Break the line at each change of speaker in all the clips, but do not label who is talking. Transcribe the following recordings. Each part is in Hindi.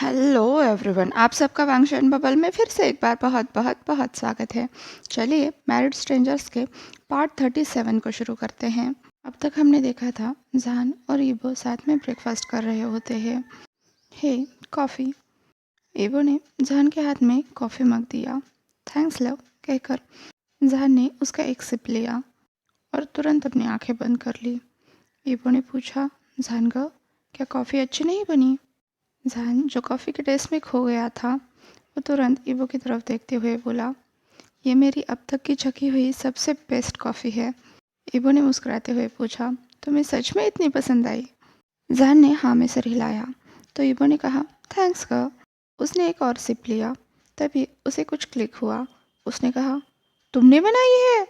हेलो एवरीवन, आप सबका वांगशन बबल में फिर से एक बार बहुत बहुत बहुत स्वागत है। चलिए मैरिड स्ट्रेंजर्स के पार्ट 37 को शुरू करते हैं। अब तक हमने देखा था जान और ईबो साथ में ब्रेकफास्ट कर रहे होते हैं। हे कॉफ़ी। ईबो ने जान के हाथ में कॉफ़ी मग दिया। थैंक्स लव कहकर जान ने उसका एक सिप लिया और तुरंत अपनी आंखें बंद कर ली। ईबो ने पूछा, जान ग, क्या कॉफ़ी अच्छी नहीं बनी? जान जो कॉफ़ी के टेस्ट में खो गया था, वो तुरंत ईबो की तरफ देखते हुए बोला, ये मेरी अब तक की छकी हुई सबसे बेस्ट कॉफ़ी है। ईबो ने मुस्कुराते हुए पूछा, तुम्हें सच में इतनी पसंद आई? जान ने हाँ में सिर हिलाया। तो ईबो ने कहा, थैंक्स ग। उसने एक और सिप लिया। तभी उसे कुछ क्लिक हुआ। उसने कहा, तुमने बनाई है?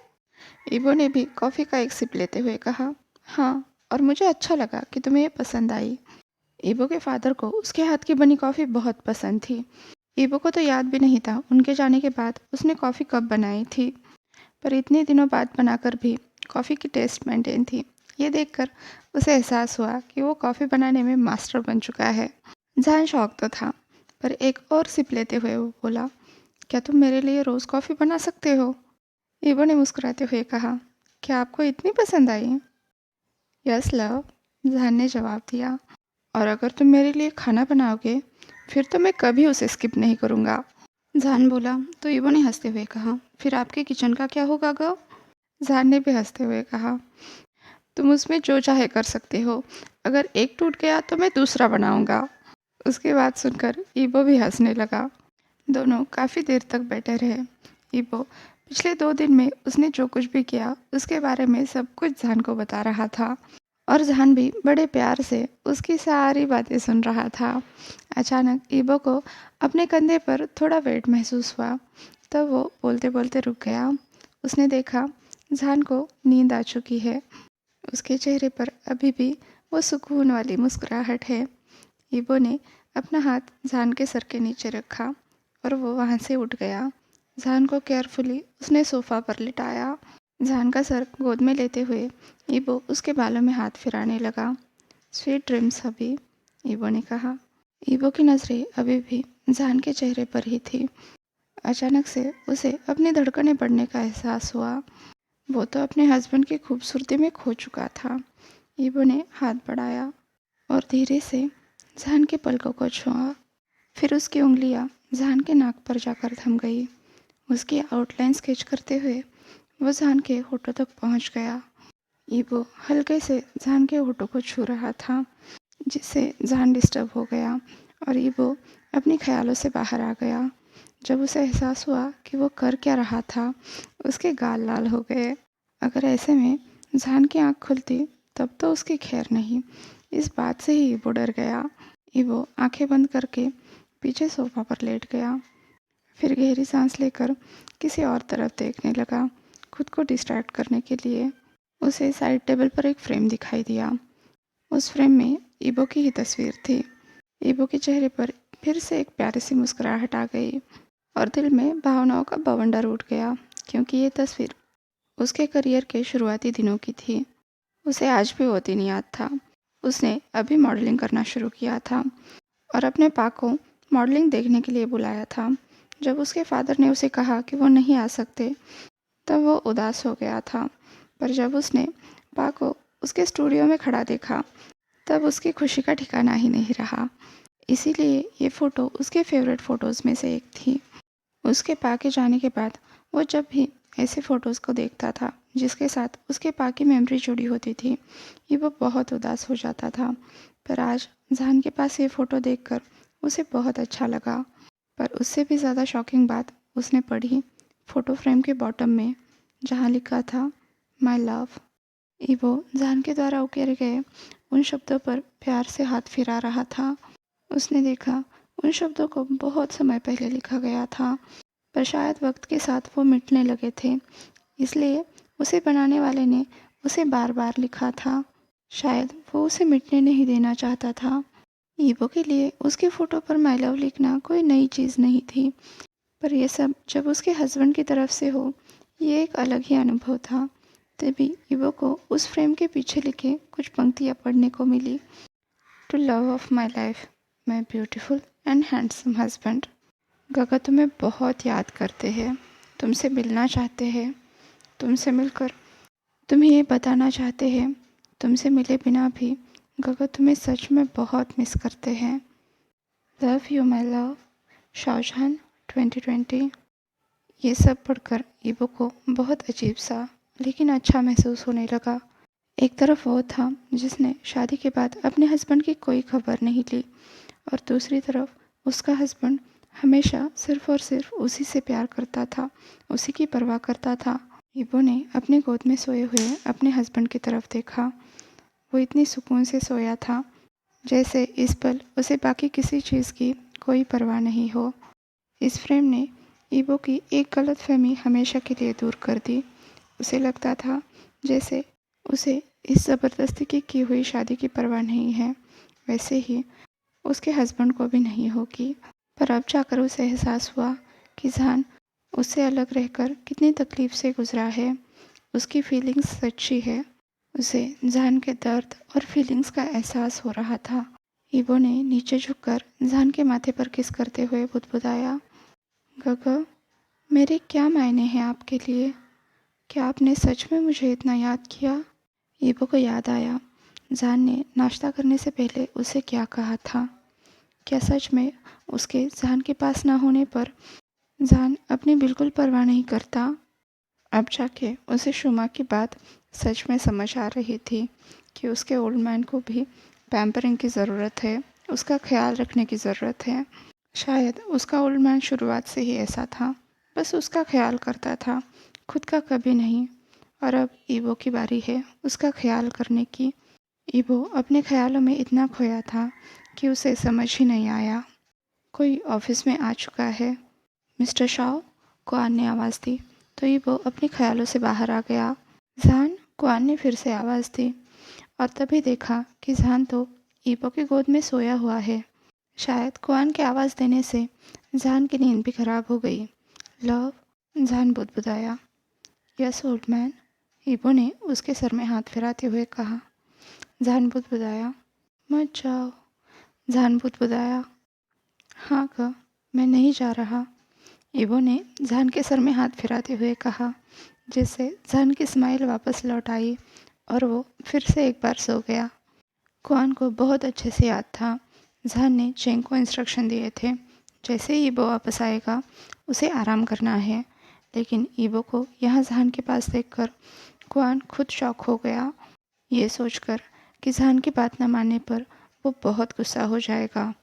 ईबो ने भी कॉफ़ी का एक सिप लेते हुए कहा, हाँ, और मुझे अच्छा लगा कि तुम्हें ये पसंद आई। ईबो के फादर को उसके हाथ की बनी कॉफ़ी बहुत पसंद थी। ईबो को तो याद भी नहीं था उनके जाने के बाद उसने कॉफ़ी कब बनाई थी, पर इतने दिनों बाद बनाकर भी कॉफ़ी की टेस्ट मेंटेन थी। ये देखकर उसे एहसास हुआ कि वो कॉफ़ी बनाने में मास्टर बन चुका है। जान शौक तो था, पर एक और सिप लेते हुए वो बोला, क्या तुम मेरे लिए रोज़ कॉफ़ी बना सकते हो? ईबो ने मुस्कुराते हुए कहा, क्या आपको इतनी पसंद आई? यस लव, जान ने जवाब दिया। और अगर तुम मेरे लिए खाना बनाओगे, फिर तो मैं कभी उसे स्किप नहीं करूँगा। जान बोला। तो ईबो ने हंसते हुए कहा, फिर आपके किचन का क्या होगा ग? जान ने भी हंसते हुए कहा, तुम उसमें जो चाहे कर सकते हो। अगर एक टूट गया तो मैं दूसरा बनाऊँगा। उसकी बात सुनकर ईबो भी हंसने लगा। दोनों काफ़ी देर तक बैठे रहे। ईबो पिछले 2 दिन में उसने जो कुछ भी किया उसके बारे में सब कुछ जान को बता रहा था, और जहान भी बड़े प्यार से उसकी सारी बातें सुन रहा था। अचानक ईबो को अपने कंधे पर थोड़ा वेट महसूस हुआ। तब वो बोलते बोलते रुक गया। उसने देखा जहान को नींद आ चुकी है। उसके चेहरे पर अभी भी वो सुकून वाली मुस्कुराहट है। ईबो ने अपना हाथ जहान के सर के नीचे रखा और वो वहाँ से उठ गया। जहान को केयरफुली उसने सोफ़ा पर लिटाया। जहान का सर गोद में लेते हुए ईबो उसके बालों में हाथ फिराने लगा। स्वीट ड्रीम्स अभी, ईबो ने कहा। ईबो की नज़रें अभी भी जहान के चेहरे पर ही थी। अचानक से उसे अपनी धड़कनें बढ़ने का एहसास हुआ। वो तो अपने हस्बैंड की खूबसूरती में खो चुका था। ईबो ने हाथ बढ़ाया और धीरे से जहान के पलकों को छुआ। फिर उसकी उंगलियां जहान के नाक पर जाकर थम गई। उसकी आउटलाइन स्केच करते हुए वो जहान के होठों तक पहुंच गया। ईबो हल्के से जहान के होठों को छू रहा था, जिससे जहान डिस्टर्ब हो गया और ईबो अपनी ख्यालों से बाहर आ गया। जब उसे एहसास हुआ कि वो कर क्या रहा था, उसके गाल लाल हो गए। अगर ऐसे में जहान की आँख खुलती तब तो उसकी खैर नहीं। इस बात से ही ईबो डर गया। ईबो आंखें बंद करके पीछे सोफा पर लेट गया। फिर गहरी सांस लेकर किसी और तरफ देखने लगा। खुद को डिस्ट्रैक्ट करने के लिए उसे साइड टेबल पर एक फ्रेम दिखाई दिया। उस फ्रेम में ईबो की ही तस्वीर थी। ईबो के चेहरे पर फिर से एक प्यारी सी मुस्कुराहट आ गई और दिल में भावनाओं का बवंडर उठ गया, क्योंकि ये तस्वीर उसके करियर के शुरुआती दिनों की थी। उसे आज भी वो दिन याद था। उसने अभी मॉडलिंग करना शुरू किया था और अपने पा को मॉडलिंग देखने के लिए बुलाया था। जब उसके फादर ने उसे कहा कि वो नहीं आ सकते, तब वो उदास हो गया था। पर जब उसने पा को उसके स्टूडियो में खड़ा देखा, तब उसकी खुशी का ठिकाना ही नहीं रहा। इसीलिए ये फ़ोटो उसके फेवरेट फ़ोटोज़ में से एक थी। उसके पा के जाने के बाद वो जब भी ऐसे फ़ोटोज़ को देखता था जिसके साथ उसके पा की मेमोरी जुड़ी होती थी, ये वो बहुत उदास हो जाता था। पर आज जहान के पास ये फ़ोटो देखकर उसे बहुत अच्छा लगा। पर उससे भी ज़्यादा शॉकिंग बात उसने पढ़ी फ़ोटो फ्रेम के बॉटम में, जहाँ लिखा था, माई लव। ईबो जहान के द्वारा उकेरे गए उन शब्दों पर प्यार से हाथ फिरा रहा था। उसने देखा उन शब्दों को बहुत समय पहले लिखा गया था, पर शायद वक्त के साथ वो मिटने लगे थे। इसलिए उसे बनाने वाले ने उसे बार बार लिखा था। शायद वो उसे मिटने नहीं देना चाहता था। ईबो के लिए उसके फ़ोटो पर माई लव लिखना कोई नई चीज़ नहीं थी, पर यह सब जब उसके हस्बैंड की तरफ से हो, ये एक अलग ही अनुभव था। तभी ईबो को उस फ्रेम के पीछे लिखे कुछ पंक्तियाँ पढ़ने को मिली। To love of my life, my beautiful and handsome husband. गगा तुम्हें बहुत याद करते हैं, तुमसे मिलना चाहते हैं, तुमसे मिलकर तुम्हें ये बताना चाहते हैं, तुमसे मिले बिना भी गगा तुम्हें सच में बहुत मिस करते हैं। Love you my love, Shah Jahan 2020। ये सब पढ़कर ईबो को बहुत अजीब सा लेकिन अच्छा महसूस होने लगा। एक तरफ वो था जिसने शादी के बाद अपने हस्बैंड की कोई खबर नहीं ली, और दूसरी तरफ उसका हस्बैंड हमेशा सिर्फ और सिर्फ उसी से प्यार करता था, उसी की परवाह करता था। ईबो ने अपने गोद में सोए हुए अपने हस्बैंड की तरफ देखा। वो इतनी सुकून से सोया था जैसे इस पल उसे बाकी किसी चीज़ की कोई परवाह नहीं हो। इस फ्रेम ने ईबो की एक गलतफहमी हमेशा के लिए दूर कर दी। उसे लगता था जैसे उसे इस ज़बरदस्ती की हुई शादी की परवाह नहीं है, वैसे ही उसके हस्बैंड को भी नहीं होगी। पर अब जाकर उसे एहसास हुआ कि जहान उससे अलग रहकर कितनी तकलीफ से गुजरा है। उसकी फीलिंग्स सच्ची है। उसे जहान के दर्द और फीलिंग्स का एहसास हो रहा था। ईबो ने नीचे झुककर जहान के माथे पर किस करते हुए बुदबुदाया, गगा, मेरे क्या मायने हैं आपके लिए? क्या आपने सच में मुझे इतना याद किया? ईबो को याद आया जहान ने नाश्ता करने से पहले उसे क्या कहा था। क्या सच में उसके जहान के पास ना होने पर जहान अपनी बिल्कुल परवाह नहीं करता? अब जाके उसे शुमा की बात सच में समझ आ रही थी कि उसके ओल्ड मैन को भी पैम्परिंग की ज़रूरत है, उसका ख्याल रखने की ज़रूरत है। शायद उसका ओल्ड मैन शुरुआत से ही ऐसा था, बस उसका ख्याल करता था, खुद का कभी नहीं। और अब ईबो की बारी है उसका ख्याल करने की। ईबो अपने ख्यालों में इतना खोया था कि उसे समझ ही नहीं आया। कोई ऑफिस में आ चुका है। मिस्टर शाओ, कुआन ने आवाज़ दी तो ईबो अपने ख्यालों से बाहर आ गया। जहान, कुआन ने फिर से आवाज़ दी और तभी देखा कि जहान तो ईबो की गोद में सोया हुआ है। शायद कुआन के आवाज़ देने से जहान की नींद भी खराब हो गई। लव, जहान बुदबुदाया। यस ओल्ड मैन, ईबो ने उसके सर में हाथ फिराते हुए कहा। जहान बुदबुदाया। मत जाओ, जहान बुदबुदाया। हाँ ग, मैं नहीं जा रहा, ईबो ने जहान के सर में हाथ फिराते हुए कहा, जिससे जहान की स्माइल वापस लौट आई और वो फिर से एक बार सो गया। कुआन को बहुत अच्छे से याद था जहान ने चेंग को इंस्ट्रक्शन दिए थे, जैसे ही ईबो वापस आएगा उसे आराम करना है। लेकिन ईबो को यहाँ जहान के पास देखकर कुआन खुद शॉक हो गया, ये सोचकर कि जहान की बात न मानने पर वो बहुत गुस्सा हो जाएगा।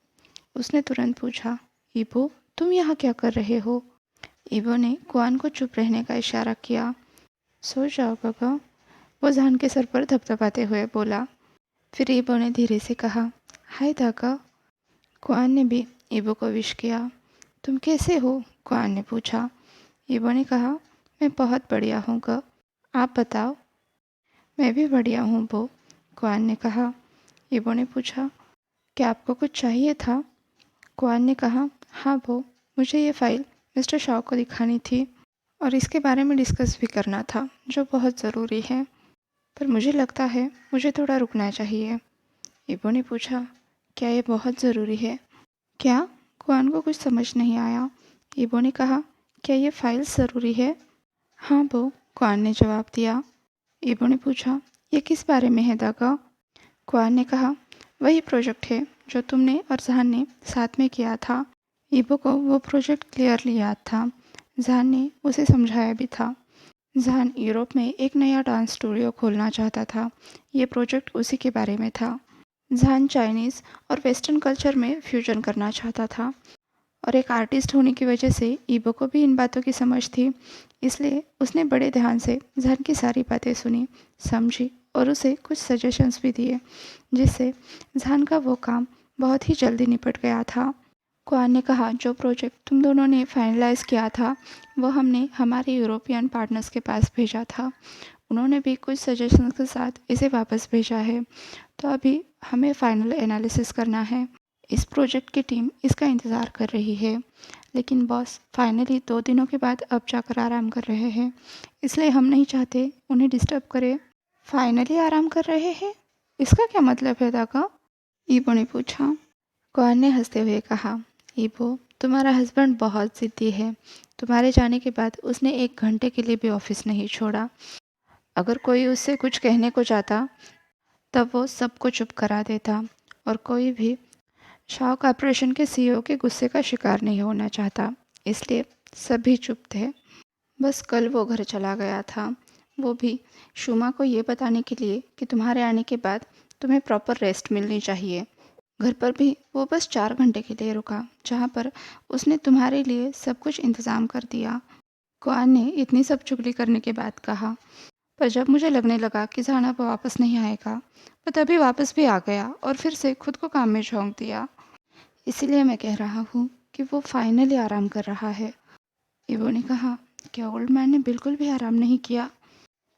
उसने तुरंत पूछा, ईबो, तुम यहाँ क्या कर रहे हो? ईबो ने कुआन को चुप रहने का इशारा किया। सो जाओ गगा, वो जहान के सर पर धपधपाते हुए बोला। फिर ईबो ने धीरे से कहा, हाय दागा। कुआन ने भी ईबो को विश किया। तुम कैसे हो? कुआन ने पूछा। ईबो ने कहा, मैं बहुत बढ़िया हूँ ग, आप बताओ? मैं भी बढ़िया हूँ बो, कुआन ने कहा। ईबो ने पूछा, क्या आपको कुछ चाहिए था? कुआन ने कहा, हाँ बो, मुझे ये फ़ाइल मिस्टर शाओ को दिखानी थी और इसके बारे में डिस्कस भी करना था, जो बहुत ज़रूरी है। पर मुझे लगता है मुझे थोड़ा रुकना चाहिए। ईबो ने पूछा, क्या ये बहुत ज़रूरी है? क्या? कुआन को कुछ समझ नहीं आया। ईबो ने कहा, क्या ये फ़ाइल ज़रूरी है? हाँ बो, कुआन ने जवाब दिया। ईबो ने पूछा, ये किस बारे में है दागा? कुआन ने कहा, वही प्रोजेक्ट है जो तुमने और जहान ने साथ में किया था। ईबो को वो प्रोजेक्ट क्लियरली याद था। जहान ने उसे समझाया भी था। जहान यूरोप में एक नया डांस स्टूडियो खोलना चाहता था। ये प्रोजेक्ट उसी के बारे में था। जहान चाइनीज़ और वेस्टर्न कल्चर में फ्यूजन करना चाहता था और एक आर्टिस्ट होने की वजह से ईबो को भी इन बातों की समझ थी। इसलिए उसने बड़े ध्यान से जहान की सारी बातें सुनी, समझी और उसे कुछ सजेशंस भी दिए, जिससे जहान का वो काम बहुत ही जल्दी निपट गया था। कुआन ने कहा, जो प्रोजेक्ट तुम दोनों ने फाइनलाइज़ किया था वो हमने हमारे यूरोपियन पार्टनर्स के पास भेजा था। उन्होंने भी कुछ सजेशंस के साथ इसे वापस भेजा है। तो अभी हमें फाइनल एनालिसिस करना है। इस प्रोजेक्ट की टीम इसका इंतज़ार कर रही है, लेकिन बॉस फाइनली 2 दिनों के बाद अब जाकर आराम कर रहे हैं, इसलिए हम नहीं चाहते उन्हें डिस्टर्ब करें। फाइनली आराम कर रहे हैं? इसका क्या मतलब है दागा? ईबो ने पूछा। कुआन ने हंसते हुए कहा, ईबो, तुम्हारा हस्बैंड बहुत ज़िद्दी है। तुम्हारे जाने के बाद उसने 1 घंटे के लिए भी ऑफिस नहीं छोड़ा। अगर कोई उससे कुछ कहने को जाता तब वो सबको चुप करा देता, और कोई भी शाह कॉरपोरेशन के सीईओ के गुस्से का शिकार नहीं होना चाहता, इसलिए सभी चुप थे। बस कल वो घर चला गया था, वो भी शुमा को ये बताने के लिए कि तुम्हारे आने के बाद तुम्हें प्रॉपर रेस्ट मिलनी चाहिए। घर पर भी वो बस 4 घंटे के लिए रुका, जहाँ पर उसने तुम्हारे लिए सब कुछ इंतज़ाम कर दिया। कुआन ने इतनी सब चुगली करने के बाद कहा, पर जब मुझे लगने लगा कि जान अब वापस नहीं आएगा, वो तभी वापस भी आ गया और फिर से खुद को काम में झोंक दिया। इसीलिए मैं कह रहा हूँ कि वो फाइनली आराम कर रहा है। इवो ने कहा, क्या ओल्ड मैन ने बिल्कुल भी आराम नहीं किया?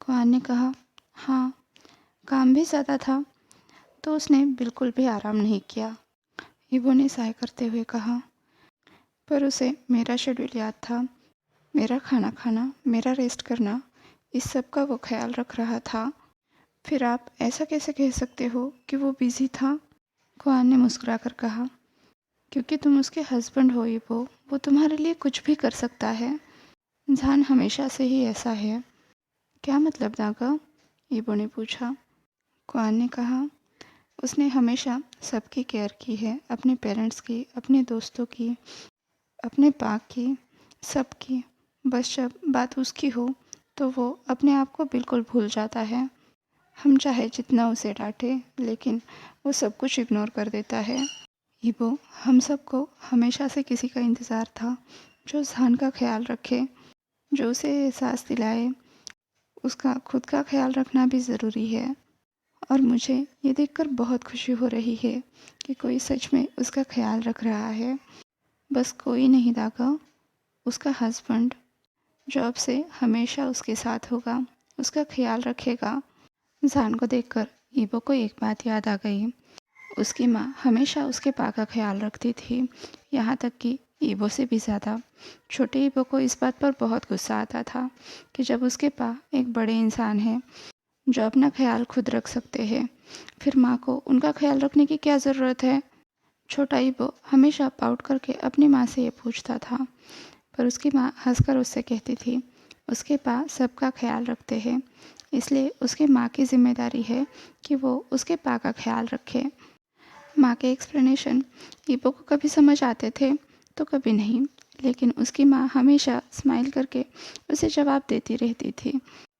कुआन ने कहा, हाँ, काम भी ज़्यादा था, तो उसने बिल्कुल भी आराम नहीं किया। इवो ने साय करते हुए कहा, पर उसे मेरा शेड्यूल याद था। मेरा खाना खाना, मेरा रेस्ट करना, इस सब का वो ख्याल रख रहा था। फिर आप ऐसा कैसे कह सकते हो कि वो बिज़ी था? कुआन ने मुस्कुराकर कहा, क्योंकि तुम उसके हस्बैंड हो इबो, वो तुम्हारे लिए कुछ भी कर सकता है। जान हमेशा से ही ऐसा है। क्या मतलब दागा? इबो ने पूछा। कुआन ने कहा, उसने हमेशा सबकी केयर की है, अपने पेरेंट्स की, अपने दोस्तों की, अपने पाक की, सबकी। बस जब बात उसकी हो तो वो अपने आप को बिल्कुल भूल जाता है। हम चाहे जितना उसे डांटे, लेकिन वो सब कुछ इग्नोर कर देता है। इबो, हम सबको हमेशा से किसी का इंतज़ार था जो जहान का ख्याल रखे, जो उसे एहसास दिलाए उसका खुद का ख्याल रखना भी ज़रूरी है। और मुझे ये देखकर बहुत खुशी हो रही है कि कोई सच में उसका ख्याल रख रहा है। बस कोई नहीं दागा, उसका हस्बैंड, जो अब से हमेशा उसके साथ होगा, उसका ख्याल रखेगा। जान को देखकर ईबो को एक बात याद आ गई। उसकी माँ हमेशा उसके पा का ख्याल रखती थी, यहाँ तक कि ईबो से भी ज़्यादा। छोटे ईबो को इस बात पर बहुत गुस्सा आता था कि जब उसके पा एक बड़े इंसान हैं जो अपना ख्याल खुद रख सकते हैं, फिर माँ को उनका ख्याल रखने की क्या ज़रूरत है। छोटा ईबो हमेशा पाउट करके अपनी माँ से ये पूछता था, पर उसकी माँ हंसकर उससे कहती थी, उसके पा सबका ख्याल रखते हैं, इसलिए उसकी माँ की जिम्मेदारी है कि वो उसके पा का ख्याल रखे। माँ के एक्सप्लेनेशन ईबो को कभी समझ आते थे तो कभी नहीं, लेकिन उसकी माँ हमेशा स्माइल करके उसे जवाब देती रहती थी।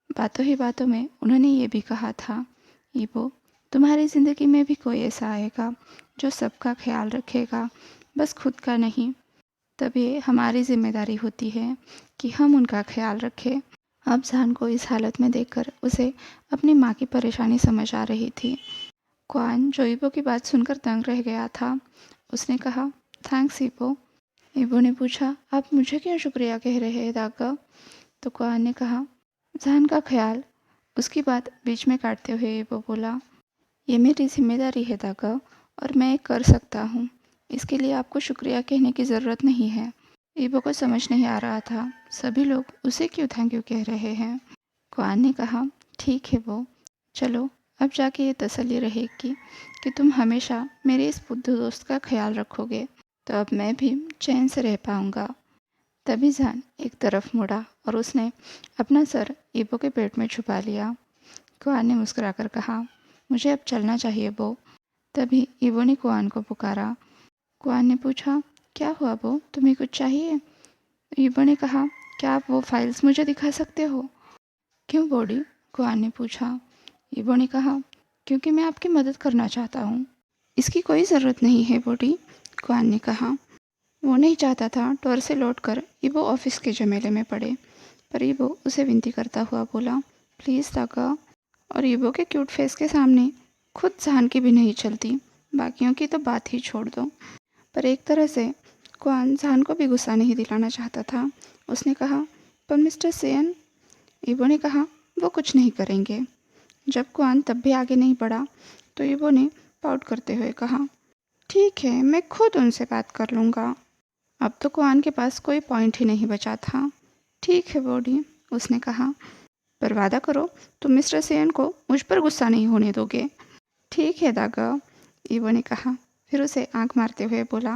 बातों ही बातों में उन्होंने ये भी कहा था, ईबो, तुम्हारी ज़िंदगी में भी कोई ऐसा आएगा जो सबका ख्याल रखेगा, बस खुद का नहीं। तब ये हमारी जिम्मेदारी होती है कि हम उनका ख्याल रखें। अब जान को इस हालत में देखकर उसे अपनी माँ की परेशानी समझ आ रही थी। कुआन, जो ईबो की बात सुनकर दंग रह गया था, उसने कहा, थैंक्स ईबो। ईबो ने पूछा, आप मुझे क्यों शुक्रिया कह रहे हैं दागा? तो कुआन ने कहा, जान का ख्याल। उसकी बात बीच में काटते हुए ईबो बोला, ये मेरी जिम्मेदारी है दागा, और मैं ये कर सकता हूँ। इसके लिए आपको शुक्रिया कहने की ज़रूरत नहीं है। ईबो को समझ नहीं आ रहा था सभी लोग उसे क्यों थैंक यू कह रहे हैं। कुआन ने कहा, ठीक है वो, चलो अब जाके ये तसल्ली रहेगी कि तुम हमेशा मेरे इस बुद्धू दोस्त का ख्याल रखोगे, तो अब मैं भी चैन से रह पाऊँगा। तभी जान एक तरफ मुड़ा और उसने अपना सर ईबो के पेट में छुपा लिया। कुआन ने मुस्कुराकर कहा, मुझे अब चलना चाहिए बो। तभी ईबो ने कुआन को पुकारा। कुआन ने पूछा, क्या हुआ बो, तुम्हें कुछ चाहिए? ईबो ने कहा, क्या आप वो फाइल्स मुझे दिखा सकते हो? क्यों बॉडी? कुआन ने पूछा। ईबो ने कहा, क्योंकि मैं आपकी मदद करना चाहता हूँ। इसकी कोई ज़रूरत नहीं है बॉडी, कुआन ने कहा। वो नहीं चाहता था टूर से लौटकर ईबो ऑफिस के झमेले में पड़े, पर ईबो उसे विनती करता हुआ बोला, प्लीज़ दागा। और ईबो के क्यूट फेस के सामने खुद जान की भी नहीं चलती, बाकियों की तो बात ही छोड़ दो। पर एक तरह से कुआन जान को भी गुस्सा नहीं दिलाना चाहता था। उसने कहा, पर मिस्टर सेन? ईबो ने कहा, वो कुछ नहीं करेंगे। जब कुआन तब भी आगे नहीं बढ़ा तो ईबो ने पाउट करते हुए कहा, ठीक है, मैं खुद उनसे बात कर लूँगा। अब तो कुआन के पास कोई पॉइंट ही नहीं बचा था। ठीक है बॉडी, उसने कहा, पर वादा करो तुम मिस्टर सेन को मुझ पर गुस्सा नहीं होने दोगे। ठीक है दागा, ईबो ने कहा, फिर उसे आंख मारते हुए बोला,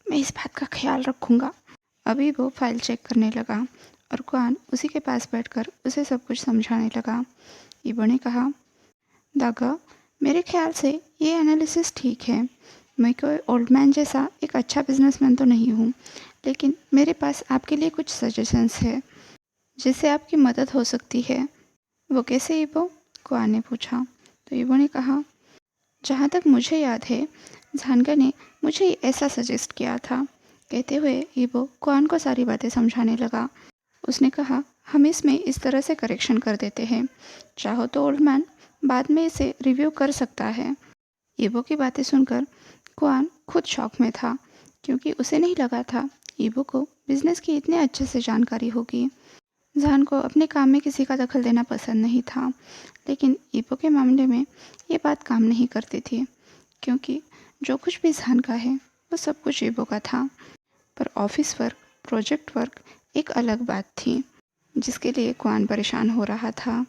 मैं इस बात का ख्याल रखूँगा। अभी वो फाइल चेक करने लगा और क्वान उसी के पास बैठकर उसे सब कुछ समझाने लगा। ईबो ने कहा, दागा, मेरे ख्याल से ये एनालिसिस ठीक है। मैं कोई ओल्ड मैन जैसा एक अच्छा बिजनेसमैन तो नहीं हूँ, लेकिन मेरे पास आपके लिए कुछ सजेशंस है जिससे आपकी मदद हो सकती है। वो कैसे ईबो? क्वान ने पूछा। तो ईबो ने कहा, जहाँ तक मुझे याद है झानगा ने मुझे ऐसा सजेस्ट किया था। कहते हुए ईबो क्वान को सारी बातें समझाने लगा। उसने कहा, हम इसमें इस तरह से करेक्शन कर देते हैं, चाहो तो ओल्ड मैन बाद में इसे रिव्यू कर सकता है। ईबो की बातें सुनकर क्वान खुद शॉक में था, क्योंकि उसे नहीं लगा था ईबो को बिजनेस की इतने अच्छे से जानकारी होगी। जान को अपने काम में किसी का दखल देना पसंद नहीं था, लेकिन ईबो के मामले में ये बात काम नहीं करती थी, क्योंकि जो कुछ भी जान का है वो सब कुछ ईबो का था। पर ऑफिस वर्क, प्रोजेक्ट वर्क एक अलग बात थी, जिसके लिए क्वान परेशान हो रहा था।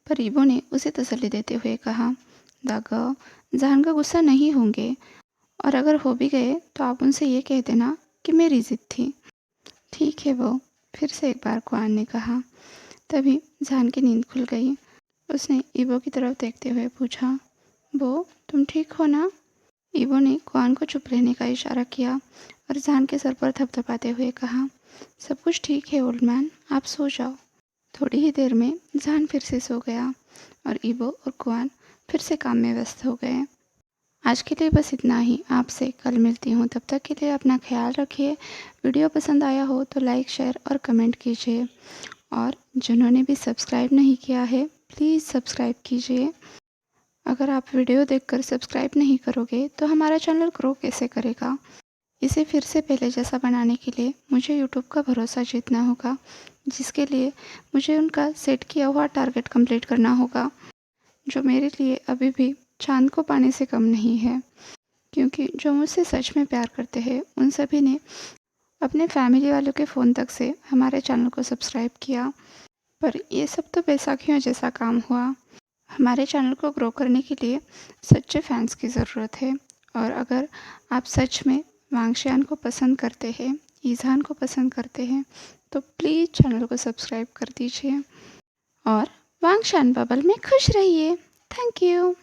पर ईबो ने उसे तसल्ली देते हुए कहा, दागा, जान का गुस्सा नहीं होंगे, और अगर हो भी गए तो आप उनसे ये कह देना कि मेरी जिद थी। ठीक है वो, फिर से एक बार क्वान ने कहा। तभी जान की नींद खुल गई। उसने ईबो की तरफ देखते हुए पूछा, वो तुम ठीक हो ना? ईबो ने क्वान को चुप रहने का इशारा किया और जान के सर पर थपथपाते हुए कहा, सब कुछ ठीक है ओल्ड मैन, आप सो जाओ। थोड़ी ही देर में जान फिर से सो गया और ईबो और क्वान फिर से काम में व्यस्त हो गए। आज के लिए बस इतना ही। आपसे कल मिलती हूँ, तब तक के लिए अपना ख्याल रखिए। वीडियो पसंद आया हो तो लाइक, शेयर और कमेंट कीजिए, और जिन्होंने भी सब्सक्राइब नहीं किया है प्लीज़ सब्सक्राइब कीजिए। अगर आप वीडियो देखकर सब्सक्राइब नहीं करोगे तो हमारा चैनल ग्रो कैसे करेगा? इसे फिर से पहले जैसा बनाने के लिए मुझे यूट्यूब का भरोसा जीतना होगा, जिसके लिए मुझे उनका सेट किया हुआ टारगेट कंप्लीट करना होगा, जो मेरे लिए अभी भी चांद को पाने से कम नहीं है। क्योंकि जो मुझसे सच में प्यार करते हैं उन सभी ने अपने फैमिली वालों के फ़ोन तक से हमारे चैनल को सब्सक्राइब किया। पर ये सब तो बैसाखियों जैसा काम हुआ। हमारे चैनल को ग्रो करने के लिए सच्चे फैंस की ज़रूरत है। और अगर आप सच में वांगशियान को पसंद करते हैं, ईज़ान को पसंद करते हैं, तो प्लीज़ चैनल को सब्सक्राइब कर दीजिए और वांगशियान बबल में खुश रहिए। Thank you.